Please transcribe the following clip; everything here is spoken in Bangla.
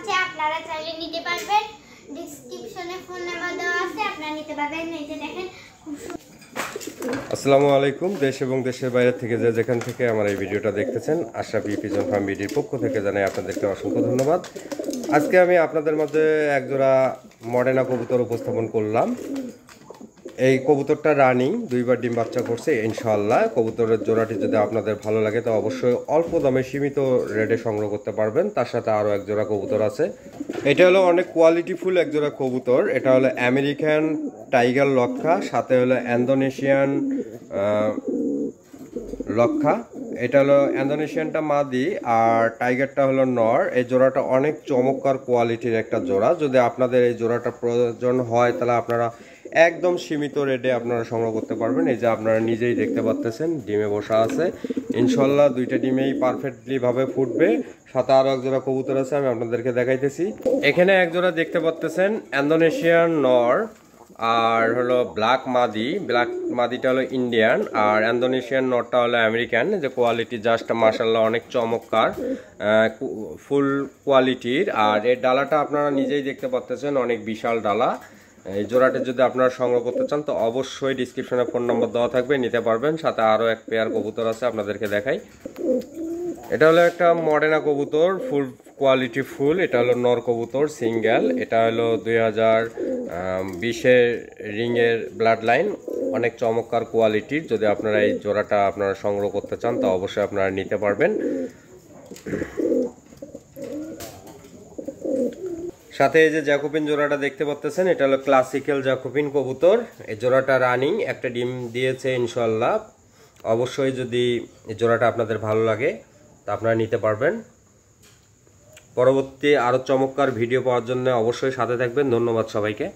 আছে, আপনারা চাইলে নিতে পারবেন। ডেসক্রিপশনে ফোন নাম্বার দেওয়া আছে, আপনারা নিতে পারবেন। এই যে দেখেন খুব আসসালামু আলাইকুম। দেশ এবং দেশের বাইরে থেকে যেখান থেকে আমার এই ভিডিওটা দেখতেছেন, আশরাফি পিজন ফার্ম বিডির পক্ষ থেকে জানাই আপনাদেরকে অসংখ্য ধন্যবাদ। আজকে আমি আপনাদের মধ্যে একজোড়া মডেনা কবুতর উপস্থাপন করলাম। এই কবুতরটা রানিং, দুইবার ডিম বাচ্চা করছে ইনশাআল্লাহ। কবুতরের জোড়াটি যদি আপনাদের ভালো লাগে তো অবশ্যই অল্প দামে সীমিত রেটে সংগ্রহ করতে পারবেন। তার সাথে আরও এক জোড়া কবুতর আছে। এটা হলো অনেক কোয়ালিটিফুল এক জোড়া কবুতর। এটা হলো আমেরিকান টাইগার লক্ষা, সাথে হলো ইন্দোনেশিয়ান লক্ষা। এটা হলো ইন্দোনেশিয়ানটা মাদি আর টাইগারটা হলো নর। এই জোড়াটা অনেক চমৎকার কোয়ালিটির একটা জোড়া। যদি আপনাদের এই জোড়াটা প্রয়োজন হয় তাহলে আপনারা একদম সীমিত রেটে আপনারা সংগ্রহ করতে পারবেন। এই যে আপনারা নিজেই দেখতে পাচ্ছেন ডিমে বসা আছে। ইনশাল্লাহ দুইটা ডিমেই পারফেক্টলি ভাবে ফুটবে। সাথে আরও এক জোড়া কবুতর আছে, আমি আপনাদেরকে দেখাইতেছি। এখানে এক জোড়া দেখতে পাচ্ছেন ইন্দোনেশিয়ান নর আর হলো ব্ল্যাক মাদি। ব্ল্যাক মাদিটা হলো ইন্ডিয়ান আর ইন্দোনেশিয়ান নটটা হলো আমেরিকান। যে কোয়ালিটি জাস্ট মাশাআল্লাহ অনেক চমৎকার, ফুল কোয়ালিটির। আর এর ডালাটা আপনারা নিজেই দেখতে পাচ্ছেন, অনেক বিশাল ডালা। এই জোড়াটা যদি আপনারা সংগ্রহ করতে চান তো অবশ্যই ডিসক্রিপশনে ফোন নম্বর দেওয়া থাকবে, নিতে পারবেন। সাথে আরও এক পেয়ার কবুতর আছে, আপনাদেরকে দেখাই। এটা হলো একটা মডেনা কবুতর, ফুল কোয়ালিটি ফুল। এটা হলো নর কবুতর সিঙ্গেল। এটা হলো 2020-এর রিংয়ের ব্লাড লাইন, অনেক চমৎকার কোয়ালিটির। যদি আপনারা এই জোড়াটা আপনারা সংগ্রহ করতে চান তো অবশ্যই আপনারা নিতে পারবেন। সাথে এই যে জ্যাকোবিন জোড়াটা দেখতে পাচ্ছেন, এটা হলো ক্লাসিক্যাল জ্যাকোবিন কবুতর। এই জোড়াটা রানিং, একটা ডিম দিয়েছে ইনশাল্লাহ। অবশ্যই যদি এই জোড়াটা আপনাদের ভালো লাগে তা আপনারা নিতে পারবেন। পরবর্তী আরও চমৎকার ভিডিও পাওয়ার জন্য অবশ্যই সাথে থাকবেন। ধন্যবাদ সবাইকে।